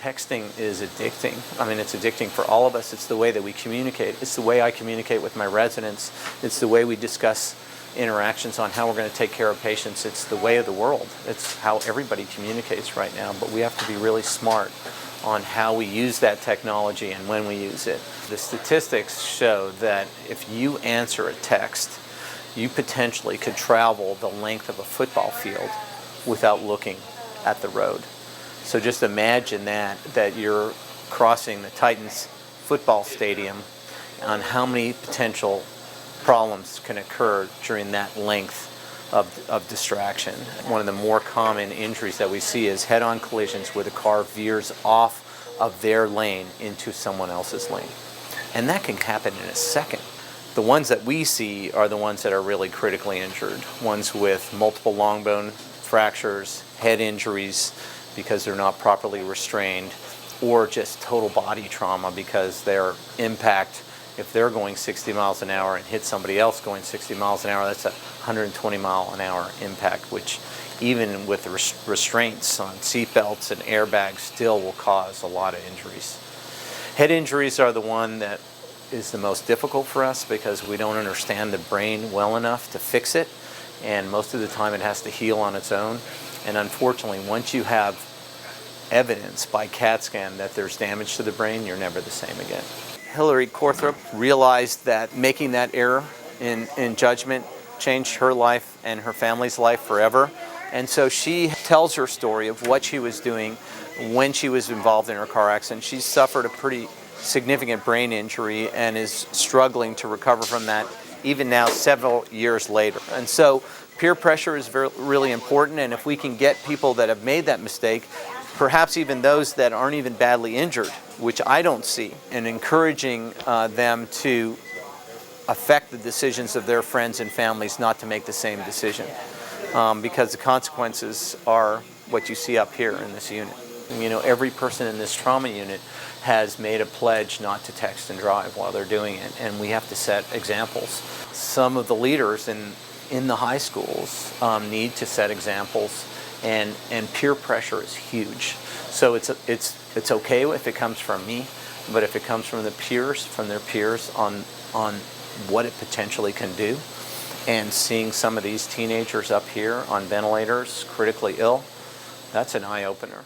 texting is addicting. I mean, it's addicting for all of us. It's the way that we communicate. It's the way I communicate with my residents. It's the way we discuss interactions on how we're going to take care of patients. It's the way of the world. It's how everybody communicates right now, but we have to be really smart on how we use that technology and when we use it. The statistics show that if you answer a text, you potentially could travel the length of a football field without looking at the road. So just imagine that you're crossing the Titans football stadium on how many potential problems can occur during that length of distraction. One of the more common injuries that we see is head-on collisions where the car veers off of their lane into someone else's lane. And that can happen in a second. The ones that we see are the ones that are really critically injured, ones with multiple long bone fractures, head injuries because they're not properly restrained, or just total body trauma because their impact, if they're going 60 miles an hour and hit somebody else going 60 miles an hour, that's a 120 mile an hour impact, which even with the restraints on seatbelts and airbags still will cause a lot of injuries. Head injuries are the one that is the most difficult for us because we don't understand the brain well enough to fix it, and most of the time it has to heal on its own. And unfortunately, once you have evidence by CAT scan that there's damage to the brain, you're never the same again. Hillary Corthrop realized that making that error in judgment changed her life and her family's life forever. And so she tells her story of what she was doing when she was involved in her car accident. She suffered a pretty significant brain injury and is struggling to recover from that even now several years later. And so peer pressure is really important, and if we can get people that have made that mistake, perhaps even those that aren't even badly injured, which I don't see, and encouraging them to affect the decisions of their friends and families not to make the same decision, because the consequences are what you see up here in this unit. You know, every person in this trauma unit has made a pledge not to text and drive while they're doing it, and we have to set examples. Some of the leaders in the high schools need to set examples, and peer pressure is huge. So it's okay if it comes from me, but if it comes from their peers on what it potentially can do, and seeing some of these teenagers up here on ventilators, critically ill, that's an eye-opener.